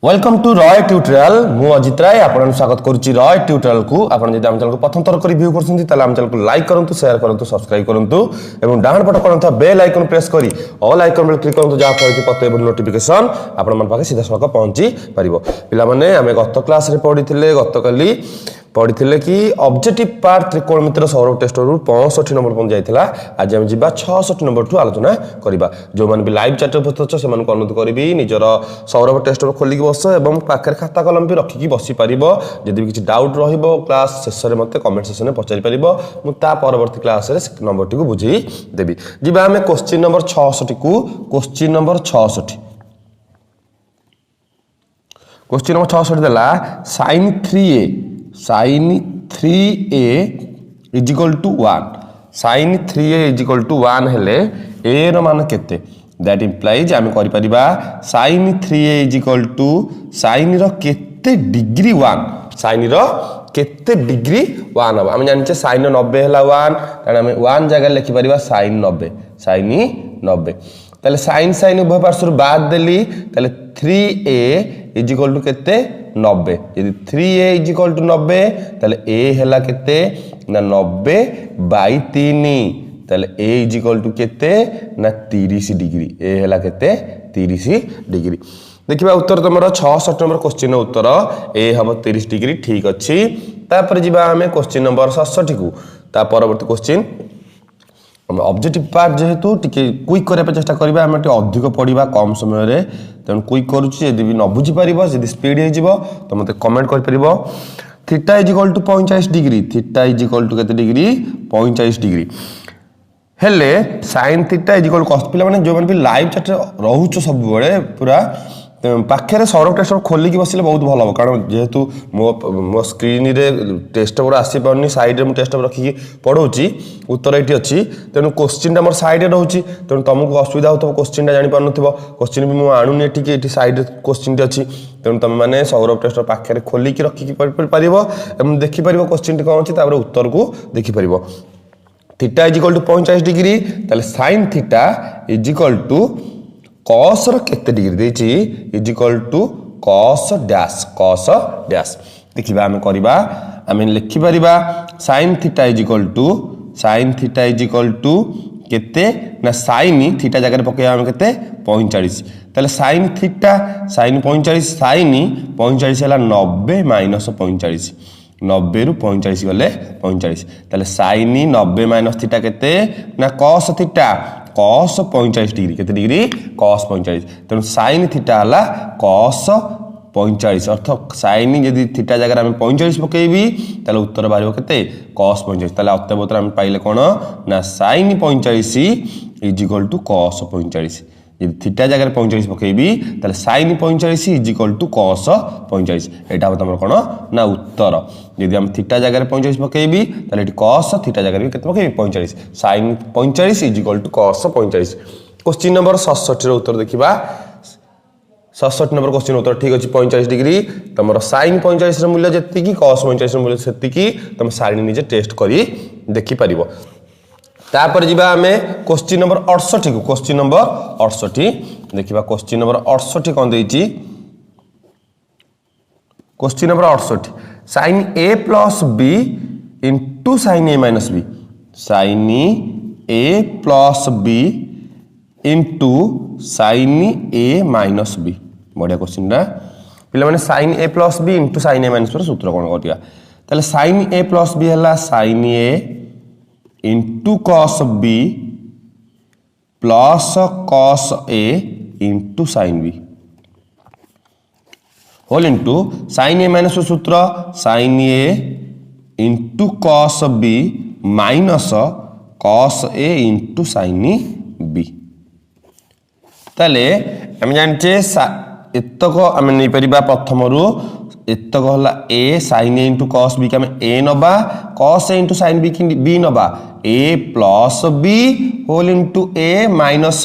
Welcome to Roy tutorial मु अजित राय आपन स्वागत करूची रॉय ट्यूटोरियल को आपन जदि हम चैनल को प्रथम थर कर व्यू करछंती ताले हम चैनल को लाइक करंतु शेयर करंतु सब्सक्राइब करंतु एवं डाउन बटन करंतु बेल आइकन प्रेस करी ऑल आइकन पर क्लिक करंतु जा फल कि प्रत्येक नोटिफिकेशन आपन मन पाके सीधा सड़क पहुंची परिबो। पिला माने हमें गत क्लास रे पढिथिले गतकाली पढ़ी कि ऑब्जेक्टिव पार्ट त्रिकोणमितिर सौरभ टेस्ट रु 65 नंबर पर जाइथिला। आज हम जिबा 66 नंबर ठू आलोचना करिबा। जो मन भी लाइव चैट उपस्थित छ से मन को अनुरोध करबी निजर सौरभ टेस्ट खोलिक बस एवं पाखर खाता कलम भी रखिकी बसी पारिबो। जदि भी किछि डाउट रहिबो क्लास शेष रे मते कमेंट सेक्शन में पचारि पारिबो। मु ता परवर्ती क्लास रे नंबर टी को बुझी देबी। जिबा हमें क्वेश्चन नंबर 66 को क्वेश्चन नंबर 66 क्वेश्चन नंबर 66 देला sin 3a is equal to 1 sin 3a is equal to 1 हेले a रो मान केते दैट इंप्लाइज आमे करि परिबा sin 3a is equal to sin रो केते डिग्री 1 sin रो केते डिग्री 1 हम जानि छ sin 90 हला 1 कारण हम 1 जगह लिखि परिबा sin 90 ताले sin उभय पार्श्व बाद देली ताले 3a is equal to केते 90 यदि 3a is equal to 90 ताले a हैला केते ना 90 बाई 3 ताले a is equal to केते ना 30 डिग्री a हैला केते 30 डिग्री। देखिबा उत्तर तमरो 66 नंबर क्वेश्चन उत्तर a हबो 30 डिग्री ठीक अछि। तापर जिबा हमें क्वेश्चन नंबर 67 को ता परवर्ती क्वेश्चन हम ऑब्जेक्टिव पार्ट जेहेतु टिके क्विक करे चेष्टा करबा हम टिके अधिक पढिबा कम समय रे तन क्विक करूची यदि भी न बुझी परिबो यदि स्पीड हे जिवो तो मते कमेंट कर परिबो। Theta is equal to 45 degree theta is equal to केते डिग्री 45 डिग्री हेले sin theta is equal cos पिला माने जो मन भी लाइव चैट रहउछ सब बळे पूरा पाखे सौरभ टेस्ट खोलिक बसिले बहुत भल हम कारण जेहेतु मो स्क्रीन रे टेस्ट पेपर आसी पारनी साइड रे मु टेस्ट पेपर रखी पढ़ौची उत्तर एटी अच्छी तेणु क्वेश्चन मोर साइड रे रहउची तेणु तुमको असुविधा होतो क्वेश्चन जानि पार नथिबो क्वेश्चन भी मु आणुनी एटी साइड क्वेश्चन अच्छी तेणु तुम माने सौरभ टेस्ट पाखे खोलिक रखी परिबो एवं देखि परिबो क्वेश्चन कोन अछि तापर उत्तर को देखि परिबो। Theta is equal to 45 degree ताले sin theta is equal to cos रो केते डिग्री देछि is equal to cos dash देखिबा हम करबा हम लिखि परिबा sin theta is equal to केते ना sin थीटा जगह पके हम केते 45 ताले sin थीटा sin 45 sin 45 हला 90 माइनस 45 90 रु 45 गले 45 ताले sin 90 माइनस थीटा केते ना cos थीटा cos 45 डिग्री केते डिग्री cos 45 तेणु sin थीटा हला cos 45 अर्थ sin यदि थीटा जगह हम 45 पकेबी ताले उत्तर बारिबो केते cos 45 ताले अत्यबोतर हम पाइले कोन ना sin 45 is equal to cos 45 यदि थीटा जगह 45 पकेबी ताले sin 45 is equal to cos 45 एटा हमर कोन ना उत्तर यदि हम थीटा जगह 45 पकेबी ताले एटी cos थीटा जगह भी केते पकेबी 45 sin 45 is equal to cos 45। Question number 67 रो उत्तर देखिबा 67 नंबर क्वेश्चन उत्तर ठीक अछि 45 डिग्री तमरो sin 45 रो मूल्य जति की cos 45 रो मूल्य सेति की तम साइड निजे टेस्ट करी देखि परिबो। तापर जिबा हमें क्वेश्चन नंबर 68 को क्वेश्चन नंबर 68 देखिबा क्वेश्चन नंबर 68 कोन देछि question number 68 sin a plus b into sin a minus b sin a plus b into sin a minus b बढ़िया क्वेश्चन ना पिला माने sin a plus b into sin a minus b सूत्र कोन करिया ताले sin a plus b हला sin a into cos b plus cos a into sin b whole into sin a minus सूत्र sin a into cos b minus cos a into sin b ताले हम जानचे एतक हम नै परिबा प्रथम रु एतक हला a sin a into cos b के हम a नबा cos a into sin b की b नबा a plus b whole into a minus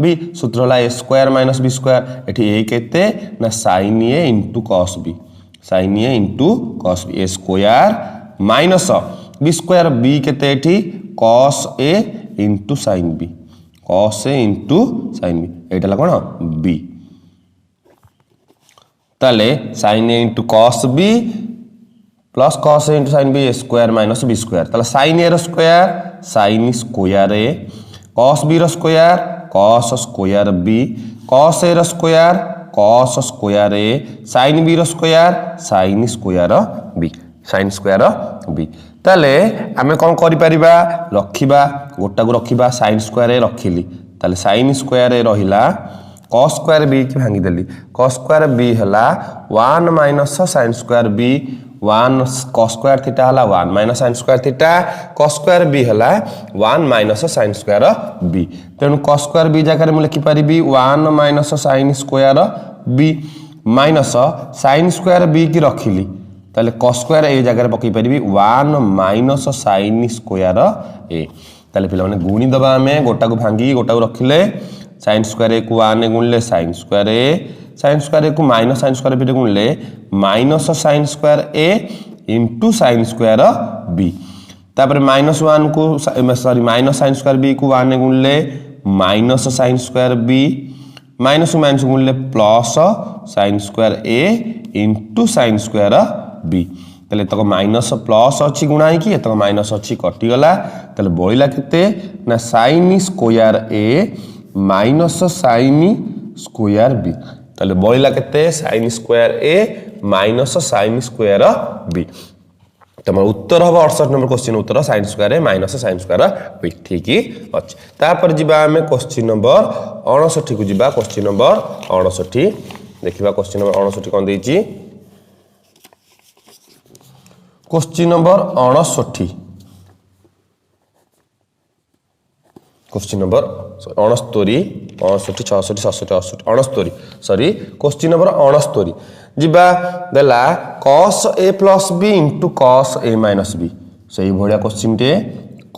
b सूत्र हला a square minus b square एठी a केते ना sin a into cos b sin a into cos b a square minus b square b केते एठी cos a into sin b cos a into sin b एटा ला कोन b ताले sin a into cos b plus cos a into sin b a square minus b square ताले sin a रो square sin square a cos b रो square cos square b cos a रो square cos square a sin b रो square sin square b sin square b ताले आमे कोन करि परिबा रखिबा गोटा को रखिबा sin स्क्वायर a रखिली ताले sin स्क्वायर a रहिला cos स्क्वायर b की भांगी देली cos स्क्वायर b हला 1 minus sin square b 1 cos square theta हला 1 minus sin square theta cos square b हला 1 माइनस sin स्क्वायर b तेनु cos स्क्वायर b जगह में लिखि परिबी 1 minus sin square b minus sin square b की रखिली ताले cos square a जगह पकई परिबी 1 minus sin square a ताले पिला माने गुणी दबा हमें गोटा को भांगी गोटा को रखिले sin स्क्वायर a को 1 गुणले sin स्क्वायर a को माइनस sin स्क्वायर b गुणले minus sin square a into sin square b तापर माइनस 1 को sorry minus sin square b को 1 गुणले minus sin square b minus minus गुणले plus sin square a into sin square b तले तक minus plus अच्छी गुणाई कि तक माइनस अच्छी कटि गला तले बळिला केते ना sin square a minus sin square b तले बळिला केते sin square a minus sin square b तम उत्तर हम 68 number question Uttar sin square a minus sin square b ठीक अछि तापर जिबा हमें क्वेश्चन नंबर 69 को जिबा क्वेश्चन नंबर 69 देखिबा क्वेश्चन नंबर 69 कोन देछि question number 69 question number 69 65 66 67 68 sorry question number 69 जिबा देला cos a plus b into cos a minus b सही भलिया क्वेश्चन टे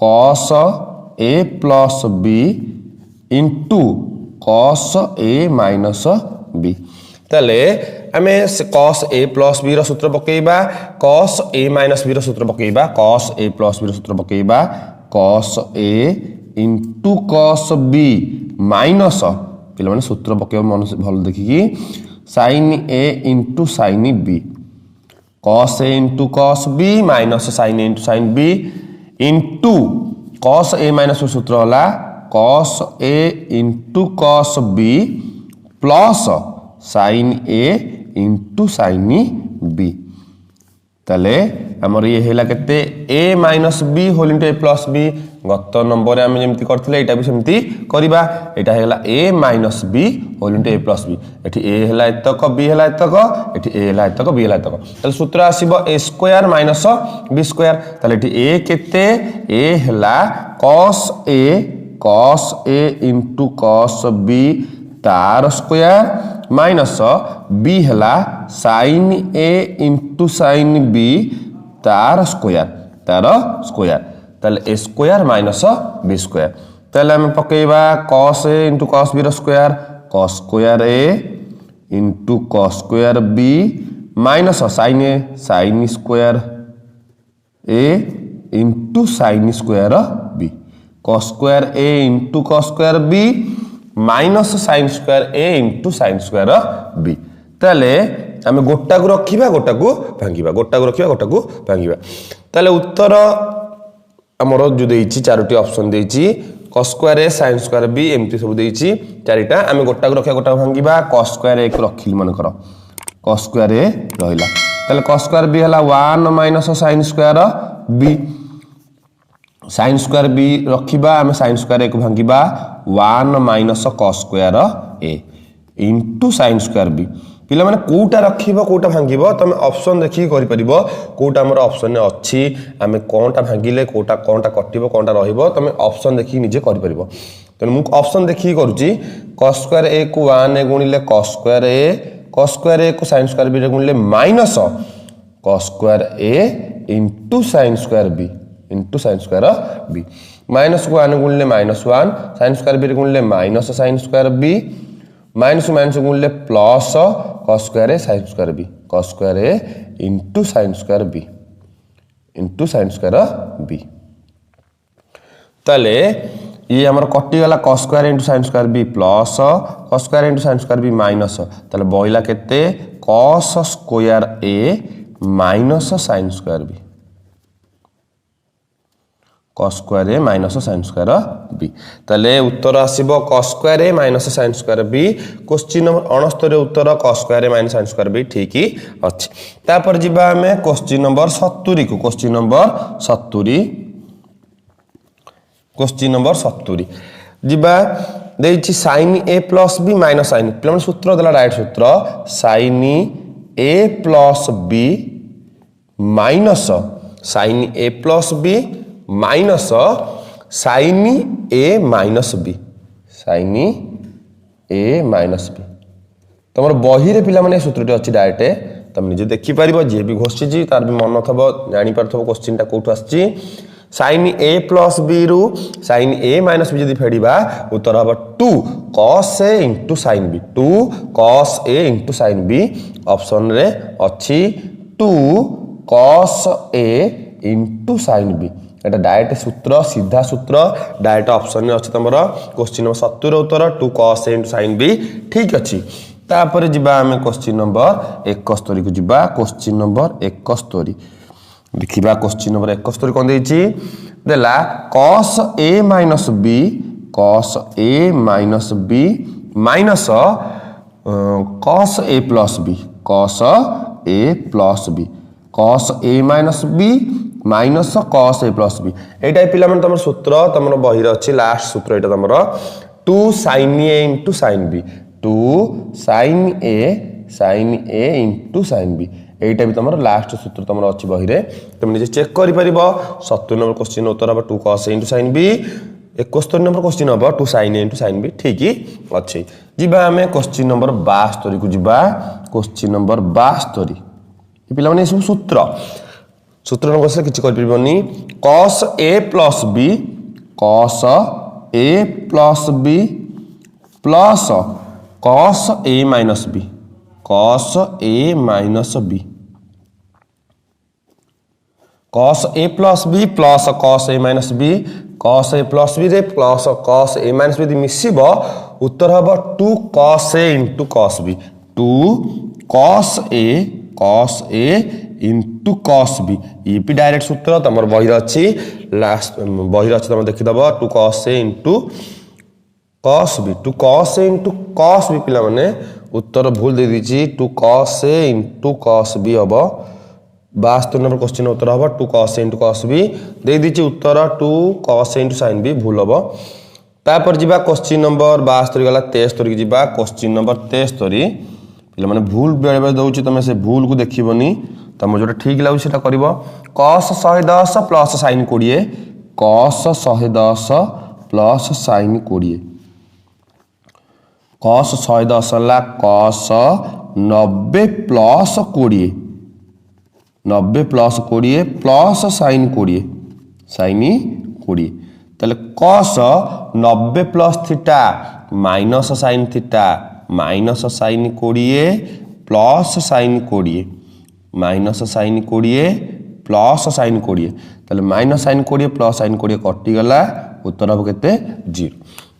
cos a plus b into cos a minus b तले आमे cos a plus b रो सूत्र पकेइबा cos a minus b रो सूत्र पकेइबा cos a plus b रो सूत्र पकेइबा cos a into cos b minus पिला माने सूत्र पकेइबा मन भल देखि कि sin a into sin b cos a into cos b minus sin a into sin b into cos a minus सूत्र होला cos a into cos b plus sin a into sin b तले हमर ये हेला केते a minus b whole into a plus b गत number हम जेमति करथिले एटा भी सेमति करिबा एटा हेला a minus b whole into a plus b एठी a हेला एतक b हेला एतक एठी a हेला एतक b हेला एतक तले सूत्र आसीबो a square minus b square तले एठी a केते a हेला cos a into cos b तार स्क्वायर माइनस b हला sin a into sin b तार स्क्वायर तले a square minus b square तले हम पकेइबा cos a into cos b रो square cos square a into cos square b minus sin a sin square a into sin square b cos square a into cos square b minus sin square a into sin square b तले आमे गोटा को रखिबा गोटा को भांगिबा गोटा को रखिबा गोटा को भांगिबा तले उत्तर हमरो जो देइछि चारोटी ऑप्शन देइछि cos square a sin square b एमती सब देइछि चारिटा आमे गोटा को रखिबा गोटा को भांगिबा cos स्क्वायर a को रखिली मन कर cos स्क्वायर a रहिला तले cos स्क्वायर b हला 1 minus sin square b sin square b रखिबा आमे sin स्क्वायर a को भांगिबा 1 minus cos square a into sin square b पिला माने कोटा रखिबो कोटा भांगिबो तमे ऑप्शन देखि करि परिबो कोटा हमर ऑप्शन ने अछि आमे कोनटा भांगिले कोटा कटिबो कोनटा रहिबो तमे ऑप्शन देखि निजे करि परिबो तने मु ऑप्शन देखि करूची cos स्क्वायर a को 1 गुणिले cos स्क्वायर a को sin स्क्वायर b रे गुणिले minus cos square a into sin square b into sin square b minus को 1 गुणिले -1 sin स्क्वायर b रे गुणिले minus sin square b minus minus गुणिले plus cos square a sin square b cos square a into sin square b into sin square b तले ये हमर कटि गला cos square into sin square b plus cos square into sin square b minus तले बइला केते cos square a minus sin square b, cos square a minus sin square b। ताले उत्तर आसीबो cos square a minus sin square b। Question number 69 Uttar cos square a minus sin square b ठीक ही अछि। तापर जिबा हमें question number 70 को, question number 70, question number 70 जिबा देछि sin a plus b minus sin, plus सूत्र दला डायरेक्ट सूत्र sin a plus b minus sin a plus b minus sin a minus b, sin a minus b। तुम बही रे पिला माने सूत्रटी अछि डायरेक्ट तुम निजे देखि परिबो, जे भी घोषिची तार भी मन थबो जानि परथबो क्वेश्चन टा कोठु आछि। sin a प्लस b रु sin a माइनस b जदि फेडिबा उत्तर हबो 2 cos a into sin b, 2 cos a into sin b। Option रे अछि 2 cos a into sin b। एटा डायरेक्ट सूत्र, सीधा सूत्र डायरेक्ट ऑप्शन में अछि तमरो क्वेश्चन नंबर 70 उत्तर 2 cos a into sin b ठीक अछि। तापर जिबा हमें क्वेश्चन नंबर 71 को जिबा, क्वेश्चन नंबर 71 देखिबा। क्वेश्चन नंबर 71 कोन देछि देला cos a minus b, cos a minus b minus cos a plus b, cos a plus b, cos a minus b minus cos a plus b। एटा पिला मन तमर सूत्र तमर बहिर अछि लास्ट सूत्र एटा तमर 2 sin a into sin b, 2 sin a into sin b। एटा भी तमर लास्ट सूत्र तमर अछि बहिरे, तुम निजे चेक करि परिबो। 70 नंबर क्वेश्चन उत्तर हबो 2 cos a into sin b, 71 number question हबो 2 sin a into sin b ठीक ही अछि। जिबा हमें क्वेश्चन नंबर 72 को जिबा, क्वेश्चन नंबर 72 ए पिला माने सब सूत्र नंबर से किछि कर परिबोनी। cos a plus b, cos a plus b plus cos a minus b, cos a minus b, cos a plus b plus cos a minus b, cos a plus b रे plus cos a minus b मिसिबो उत्तर हबो 2 cos a into cos b, 2 cos a into cos b। ये भी direct सूत्र तमर बहिर अछि, last बहिर अछि तम देखि दबो 2 cos a into cos b, 2 cos a into cos b पिला माने उत्तर भूल दे दीची 2 cos a into cos b हबो। 72 नंबर क्वेश्चन उत्तर हबो 2 cos a into cos b, they दीची Uttar 2 cos a into sin b भूल हबो। तापर जिबा क्वेश्चन नंबर 72 गला 73 की जिबा। क्वेश्चन नंबर 73 पिला माने भूल बेले बेले दउची, तमे से भूल को देखिबोनी, तम जोटा ठीक लागु सेटा करबो। cos 110 plus sin 20, cos 110 plus sin 20, cos 110 ला cos 90 plus 20, 90 plus 20 plus sin 20, sin 20। ताले cos 90 plus theta minus sin theta minus sin 20 plus sin 20 minus sin 20 plus sin 20, ताले माइनस sin 20 प्लस sin 20 कटि गला उत्तर हबो केते 0।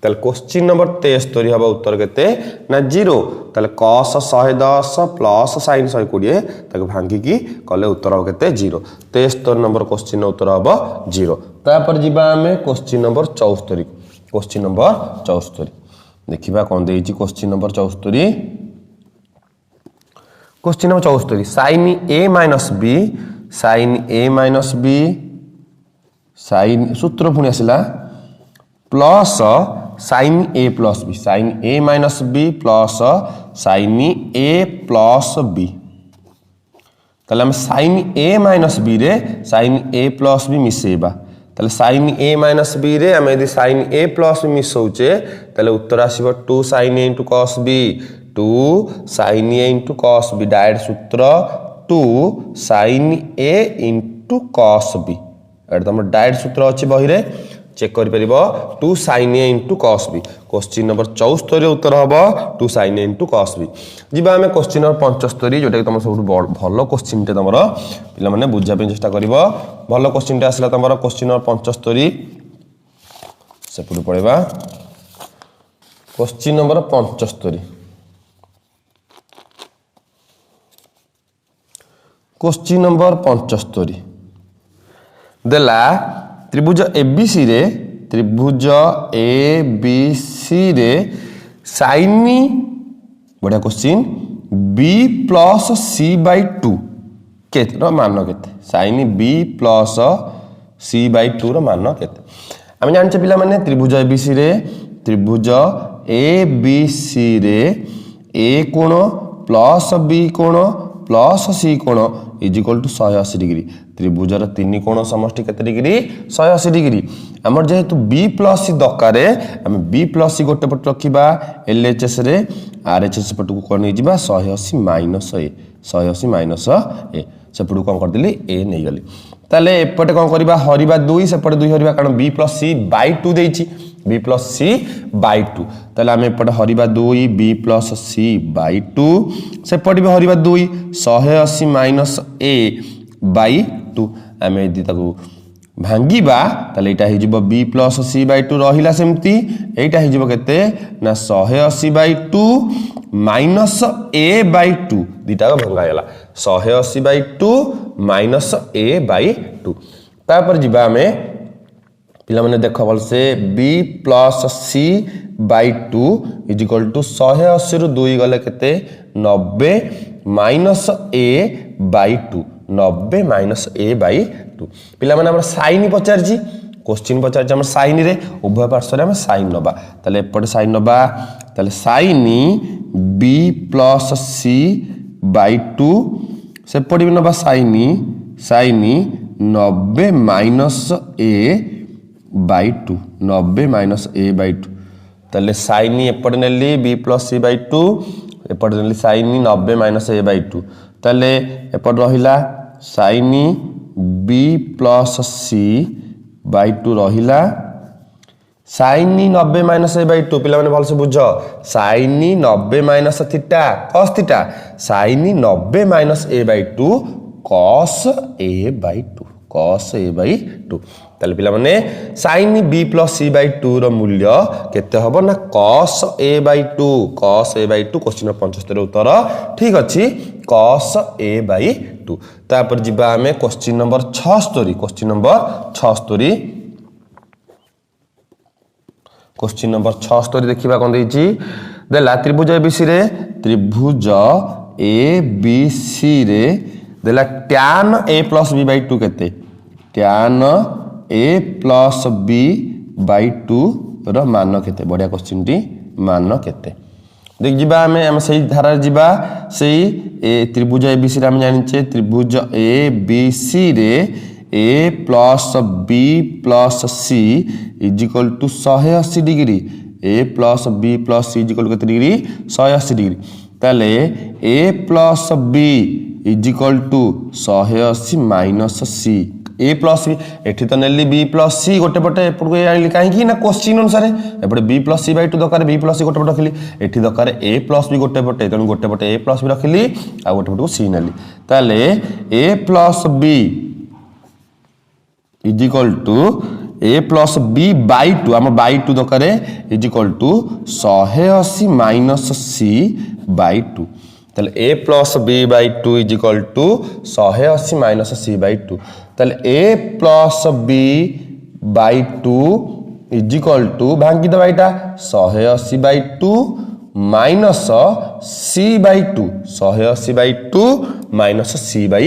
ताले question number 73 हबो उत्तर केते ना 0। ताले cos 110 प्लस sin 120 ताके भांगी की कले उत्तर हबो केते 0। 73 नंबर क्वेश्चन उत्तर हबो 0। तापर जिबा हमें क्वेश्चन नंबर 74, क्वेश्चन नंबर 74 देखिबा कोन देइची। Question number 74, question number 74 sin a minus b, sin a minus b sin सूत्र पुनी आसिला plus sin a plus b, sin a minus b plus sin a plus b। ताले हम sin a minus b रे sin a plus b मिसेबा, ताले sin a minus b रे हम यदि sin a प्लस b मिसौचे ताले उत्तर आसीबो 2 sin a into cos b, 2 sin a into cos b direct सूत्र 2 sin a into cos b। एटा तमर direct सूत्र अछि बहिरे, चेक करि परिबो 2 sin a into cos b। Question number 74 उत्तर हबो 2 sin a into cos b। जिबा हमें क्वेश्चन नंबर 75 जोटा तमर सब भलो क्वेश्चन टे तमरो पिला माने बुझा पे चेष्टा करिवो। भलो क्वेश्चन टे आसला तमरो क्वेश्चन नंबर 75 से पुरो पळेबा। क्वेश्चन नंबर 75 क्वेश्चन नंबर 75 देला त्रिभुज एबीसी रे साइन बढ़िया question B plus C by two के मान केते sine B plus C by two मान केते आम जाने पिला माने त्रिभुज एबीसी रे रे ए कोण प्लस बी कोण प्लस सी कोण इज इक्वल टू 180 डिग्री त्रिभुजर तीन कोण समष्टि केते डिग्री 180 डिग्री आमर जेहेतु बी प्लस सी दरकार आम बी प्लस सी गोटे पट रखा एलएचएस रे आरएचएस पट को कौन नहीं 180 माइनस ए 180 माइनस ए सेपटू कौन करदेली ए नहीं गली ताले एपटे कौन करबा हरिबा 2 सेपटे 2 हरिबा कारण बी प्लस सी बाई 2 देछि बी प्लस सी बाई 2 ताले आम एपटे Hariba 2 B plus C by 2 सेपटे भी हरिबा 2 180 माइनस ए बाई 2 आम यदि ताको भांगिबा ताले एटा हे जिवो बी प्लस सी बाई 2 रहिला सेमती एटा हे जिवो केते ना 180 बाई 2 माइनस ए बाई 2 दीटा भंगा गला 180 बाई 2 माइनस ए बाई 2 तापर जिबा हमें पिला माने देखो भल से B plus C by 2 is equal to 180 रु 2 गले केते 90 minus A by 2 90 minus A by 2 पिला माने हमर साइन पचार जी क्वेश्चन पचार हमर साइन रे उभय पार्श्व रे हम साइन नबा ताले एपटे साइन नबा ताले sine B plus C by 2 सेपटे भी नबा sine 90 minus A by 2 90 minus A by 2 ताले साइन एपटे नेली बी प्लस सी बाई 2 एपटे नेली साइन 90 माइनस ए बाई 2 ताले एपटे रहिला sine B plus C by 2 रहिला साइन 90 माइनस ए बाई 2 पिला माने भल से बुझ sine 90 minus theta cos theta sine 90 minus A by 2 cos A by 2 cos A by 2 ताले पिला माने sine B plus C by 2 रो मूल्य केते हबो ना cos ए बाई 2 क्वेश्चन 75 उत्तर ठीक अछि cos ए बाई 2 तापर जिबा हमें क्वेश्चन नंबर 76 क्वेश्चन नंबर 76 देखिबा कोन देछि देला त्रिभुज एबीसी रे देला tan a plus b by 2 केते tan a plus b by 2 रो मान केते बढ़िया क्वेश्चन टी मान केते देख जिबा हम सही धारा जिबा सही त्रिभुज एबीसी रे हम जानिचे त्रिभुज एबीसी रे a plus b plus c is equal to 180 degree a plus b plus c is equal to केते डिग्री 180 डिग्री ताले a plus b is equal to 180 minus c a plus b एठी तो नेली b plus c गोटे पटे एपड को आइली काहे कि ना क्वेश्चन अनुसार एपड b plus c by 2 दरकार b plus c गोटे पटे रखली एठी दरकार a plus b गोटे पटे तन गोटे पटे a plus b रखली आ गोटे पटे को c नेली ताले a plus b is equal to a plus b by 2 हम by 2 दरकार is equal to 180 minus c by 2 ताले a plus b by 2 is equal to 180 minus c by 2 ताले a plus b by 2 is equal to भांगी दबा एटा 180 by 2 minus c by 2 180 by 2 minus c by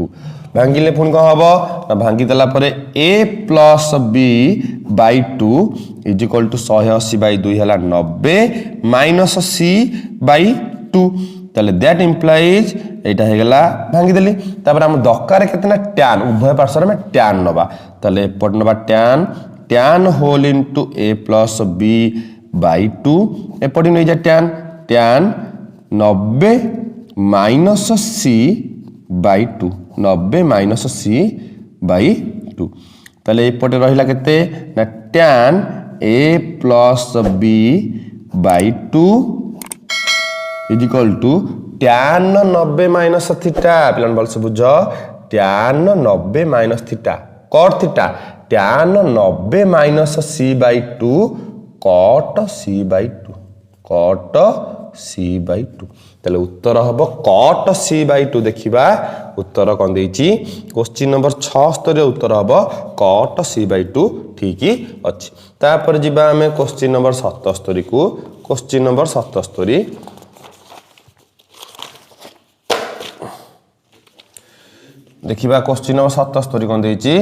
2 भांगिले पुन को हबो ना भांगी देला परे a plus b by 2 is equal to 180 by 2 हला 90 minus c by 2 ताले दैट इंप्लाइज एटा हे गेला भांगी देली तापर हम दरकार केतना tan उभय पार्श्व में tan नबा ताले पट नबा tan whole into a plus b by 2 एपडी नै जा tan 90 minus c by 2 90 minus c by 2 ताले एपटे रहिला केते ना tan a plus b by 2 is equal to tan 90 minus theta पिलन बोल से बुझो tan 90 minus theta cot theta tan 90 minus c by 2 cot c by 2 cot c/2 তাহলে উত্তর হব cot c/2 देखिबा उत्तर कौन देइची क्वेश्चन नंबर 76 रे उत्तर हब cot c/2 ठीक अछि तापर जिबा हमें क्वेश्चन नंबर 77 को क्वेश्चन नंबर 77 देखिबा क्वेश्चन नंबर 77 कौन देइची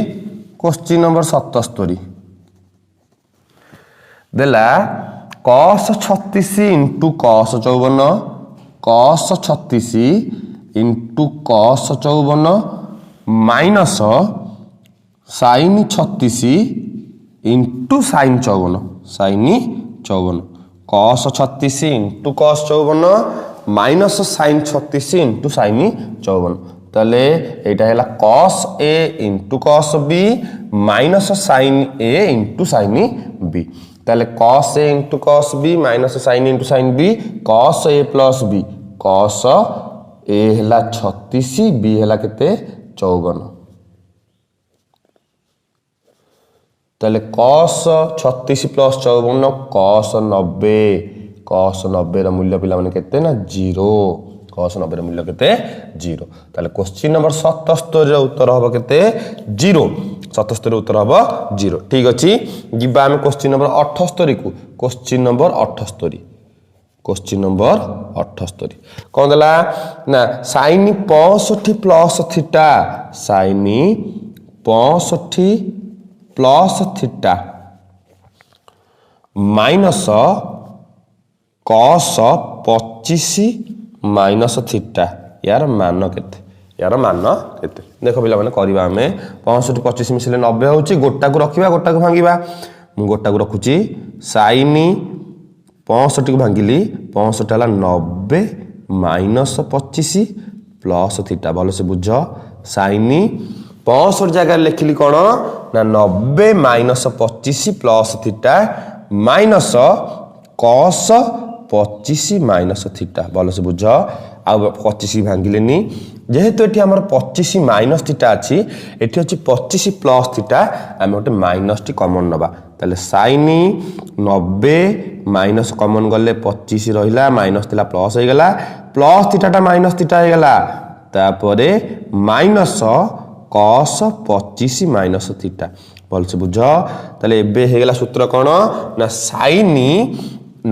क्वेश्चन नंबर 77 देला cos 36 into cos 54 cos 36 into cos 54 minus sin 36 into sin 54 sin 54 cos 36 into cos 54 minus sin 36 into sin 54 ताले एटा हैला cos a into cos b minus sin a into sin b ताले cos a into cos b minus sin into sin b cos a plus b cos a हैला 36 b हैला केते 54 ताले cos 36 plus 54 cos 90 रा मूल्य पिला माने केते ना 0 cos 90 रा मूल्य केते 0 ताले क्वेश्चन नंबर 77 रा उत्तर हबो केते 0 77 उत्तर हबो 0 ठीक अछि जिबा हम क्वेश्चन नंबर 78 को क्वेश्चन नंबर 78 क्वेश्चन नंबर 78 कोन दला ना sin 65 plus theta sin 65 plus theta minus cos 25 minus theta यार मान केते देखो पिला माने करबा हमें 65 25 मिसले 90 होची गोटा को रखिबा गोटा को भांगीबा मु गोटा को रखुची sin 65 को भांगिली 65 हला 90 माइनस 25 प्लस थीटा भलो से बुझ sin 65 जगह लिखली कोन ना 90 minus 25 plus theta minus cos 25 minus theta भलो से बुझ आ 25 भांगिलेनी जेहेतु एठी हमर 25 माइनस थीटा अछि एठी अछि 25 प्लस थीटा हम ओटे माइनस टी कॉमन नबा ताले sin 90 माइनस कॉमन गले 25 रहिला माइनस थिला प्लस हो गेला प्लस थीटाटा माइनस थीटा हो गेला तापरे माइनस cos 25 माइनस थीटा भल से बुझ ताले एबे हे गेला सूत्र कोन ना sin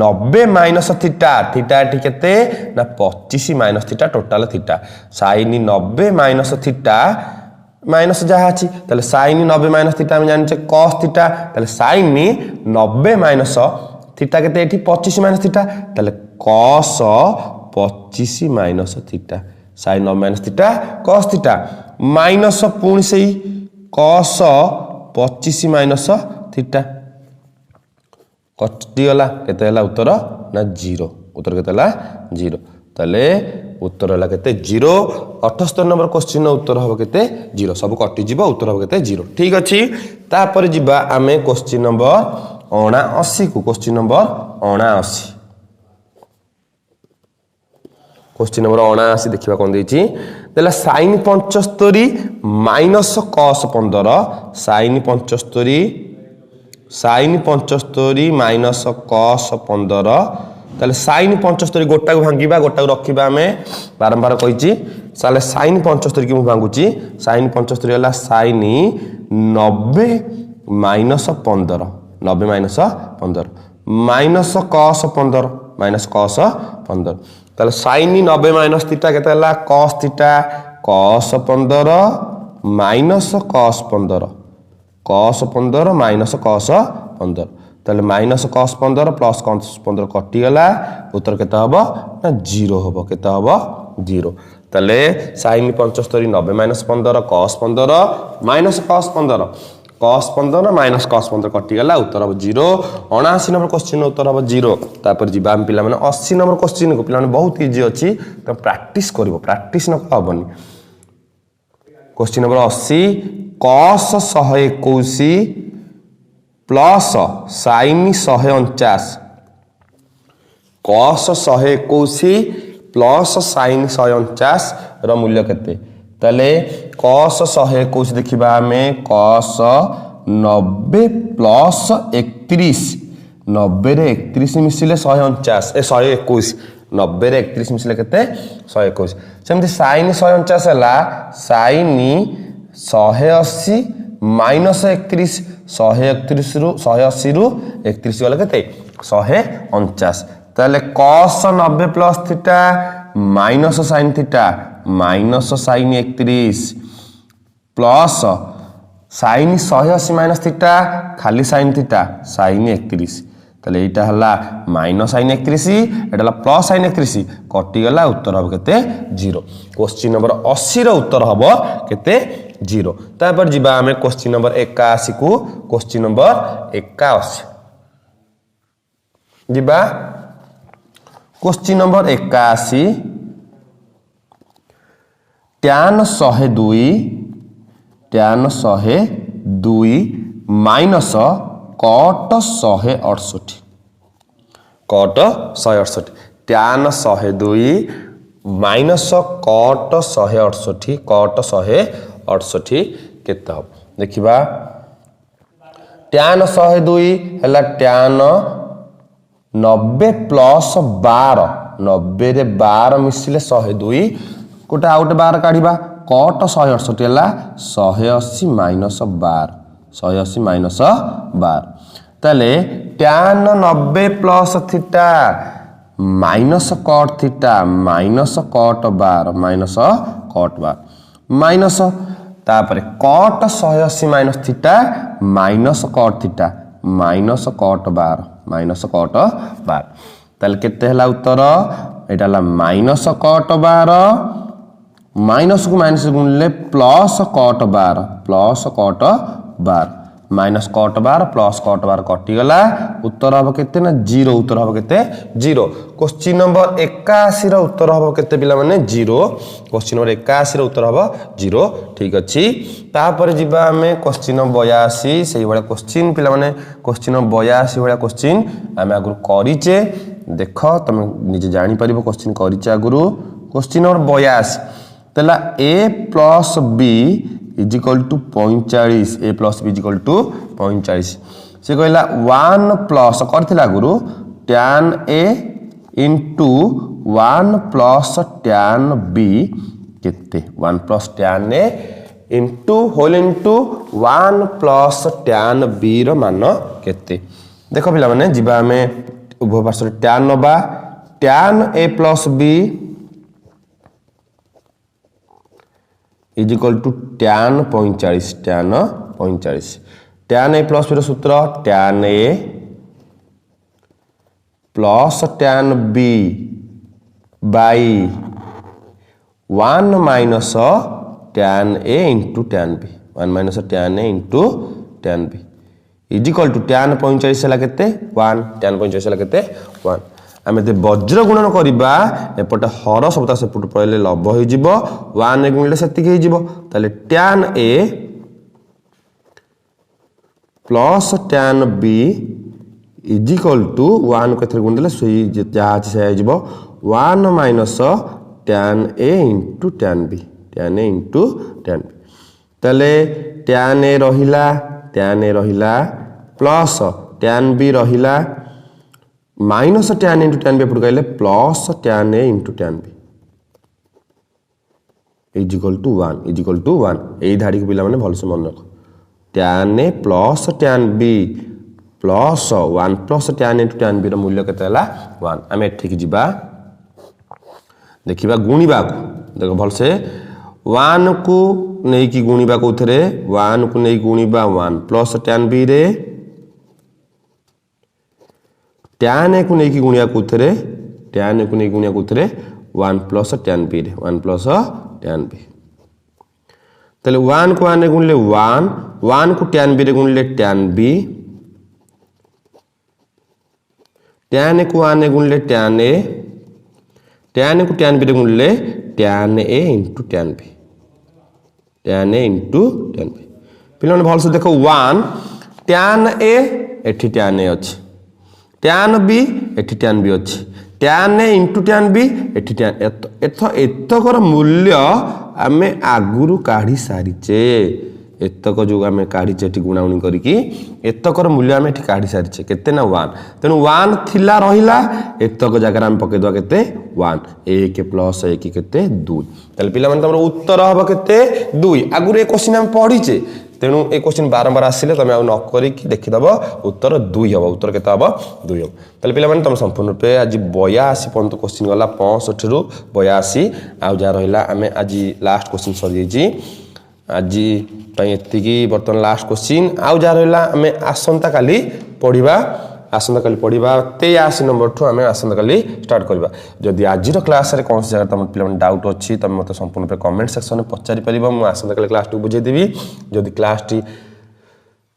90 माइनस थीटा थीटा एठी केते ना 25 minus theta total theta sin 90 minus theta minus जहा अछि ताले sin 90 माइनस थीटा हम जानि छे cos थीटा ताले sin 90 माइनस थीटा केते एठी 25 माइनस थीटा ताले cos 25 minus theta sin 90 minus theta cos theta minus पुणी से cos 25 माइनस थीटा कटि गला केते हला उत्तर ना 0 उत्तर केते हला 0 ताले उत्तर हला केते 0 78 नंबर क्वेश्चन उत्तर हबो केते 0 सब कटि जिवो उत्तर हबो केते 0 ठीक अछि तापर जिबा आमे क्वेश्चन नंबर 79 को क्वेश्चन नंबर 79 क्वेश्चन नंबर 79 देखिबा कोन देछि देला sin 75 minus cos 15 sin 75 minus cos 15 ताले sin 75 गोटा को भांगीबा गोटा को रखिबा हमें बारंबार कहिछि साले sin 75 की मु भांगुची sin 75 हला sin 90 minus 15 90 minus 15 minus cos 15 minus cos 15 ताले sin 90 माइनस थीटा केते हला cos theta cos 15 minus cos 15 cos 15 minus cos 15 ताले माइनस cos 15 प्लस cos 15 कटि गला उत्तर केता हबो ना 0 हबो केता हबो 0 ताले sin 75 90 minus 15 cos 15 minus cos 15 cos 15 minus cos 15 कटि गला उत्तर हबो 0 79 नंबर क्वेश्चन उत्तर हबो 0 तापर जिबा हम पिला माने 80 नंबर क्वेश्चन को पिला माने बहुत इजी अछि त प्रैक्टिस करबो प्रैक्टिस न हबनी question number 80 cos 121 plus sin 149 cos 121 plus sin 149 रो मूल्य केते तले cos 121 देखिबा हमें cos 90 प्लस 31 90 रे 31 मिसिले 149 121 90 रे 31 मिसले केते 121 सेमती sin 149 हला sin 180 माइनस 31 131 रु 180 रु 31 गले केते 149 ताले cos 90 plus theta minus sin theta minus sin 31 plus sin 180 minus theta खाली sin थीटा sin 31 ताले एटा हला माइनस sin 31 एटा हला प्लस sin 31 कटि गला उत्तर हबो केते 0 क्वेश्चन नंबर 80 रो उत्तर हबो केते 0 तापर जिबा हमें क्वेश्चन नंबर 81 को क्वेश्चन नंबर 81 जिबा question number 81 tan 102 minus cot 168 cot 168 tan 102 minus cot 168 cot 168 केते हम देखिबा tan 102 हला tan 90 प्लस 12 90 रे 12 मिसिले 102 कोटा आउट 12 काढिबा cot 168 हला 180 माइनस 12 180 माइनस 12 तले tan 90 plus theta minus cot theta minus cot 12 minus cot 12 minus तापर cot 180 minus theta minus cot theta minus cot 12 minus cot 12 तले केते हला उत्तर एटा हला माइनस cot 12 माइनस को माइनस गुणले plus cot 12 minus cot 12 plus cot 12 कटि गला उत्तर हबो केते ना 0 उत्तर हबो केते 0 क्वेश्चन नंबर 81 रो उत्तर हबो केते पिला माने 0 क्वेश्चन नंबर 81 रो उत्तर हबो 0 ठीक अछि तापर जिबा हमें क्वेश्चन नंबर 82 सेही वाला क्वेश्चन पिला माने क्वेश्चन नंबर 82 वाला क्वेश्चन हमें आगु करिचे देखो तुम निजे जानि परिबो क्वेश्चन करिचे आगु क्वेश्चन नंबर 82 तला a plus b is equal to 45 a plus b is equal to 45 से कहला 1 प्लस करथिला गुरु tan a इनटू 1 प्लस tan b केते 1 plus tan a into whole into 1 plus tan b रो मान केते देखो पिला माने जिबा हमें उभय पार्श्व tan नबा tan a plus b is equal to tan 45 tan 45 tan a plus b सूत्र tan a plus tan b by 1 minus tan a into tan b 1 minus tan a into tan b is equal to tan 45 हला केते 1 tan 45 हला केते 1 आमे ते वज्र गुणन करिबा एपटे हर सबता सेपट पळले लब होई जिवो 1 रे गुणले सेतिक होई जिवो ताले tan a plus tan b is equal to 1 केथरे गुणले सोई जा अछि से जिवो 1 minus tan a into tan b ताले tan a रहिला प्लस tan b रहिला minus tan into tan b एपट कहले plus tan a into tan b is equal to 1 एई धाडी को पिला माने भलसे मन रख tan a plus tan b plus 1 plus tan into tan b रो मूल्य केते हला 1 आमे एठी जिबा देखिबा गुणीबा को देखो भलसे 1 को नै की गुणीबा कोथरे 1 को नै गुणीबा 1 प्लस tan b रे tan a को नै की गुणिया कोथरे tan a को नै गुणिया कोथरे 1 प्लस tan b रे 1 प्लस tan b तले 1 को 1 रे गुणले 1 को tan b रे गुणले tan b tan a को 1 रे गुणले tan a tan a को tan b रे गुणले tan a into tan b पिलन भल से देखो 1 tan a एठी tan a अछि tan b एठी tan b अछि tan a into tan b एठी tan एतकर मूल्य आमे आगुरु काढी सारिचे एतक जो आम काढ़ीचे गुणागुणी करके एतकर मूल्य आम ये काढ़ी सारी केते ना 1 तेणु 1 थिला रहिला एतक जगह आम पकईदे केते 1 1 प्लस 1 केते 2 ताले पिला माने तमरो उत्तर हबो केते 2 आगुरे क्वेश्चन आम पढीचे तेणु ए क्वेश्चन बारंबार आसिले तुम आउ न करिकी देखिदब उत्तर 2 हबो उत्तर केते हबो 2 हबो ताले पिला माने तुम संपूर्ण रूपे आज 82 पर्यंत क्वेश्चन गला 65 रु 82 आउ जा रहिला आमे आज लास्ट क्वेश्चन सरी जी आज एतिकी बर्तमान लास्ट क्वेश्चन आउ जा रहा आम आसंता काली पढ़ा आसंता काली पढ़ा 83 नंबर ठू आम आसंता काली स्टार्ट करवा जदि आज क्लास रे कौन जगह तुम पे डाउट अच्छी तुम मत संपूर्ण पे कमेंट सेक्शन में पचारि पार मुझे आसंता काली क्लास टी बुझेदेवी जदि क्लास टी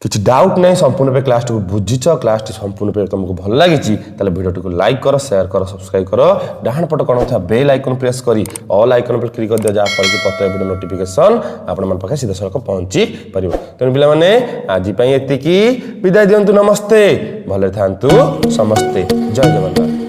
किसी डाउट नहीं संपूर्ण पे क्लास टी बुझीच क्लास टी संपूर्ण पे तुमको भल लगी वीडियो टी को लाइक कर शेयर कर सब्सक्राइब कर डाहाण पट कौन था बेल आइकन प्रेस करी ऑल आइकन पर क्लिक कर दिया जहाँफल कि प्रत्येक वीडियो नोटिफिकेशन आपण पाखे सीधा सड़क पहुंची पार तेणु पे आज एतिकी विदाय दिंतु नमस्ते भले था समस्ते जय जगन्नाथ।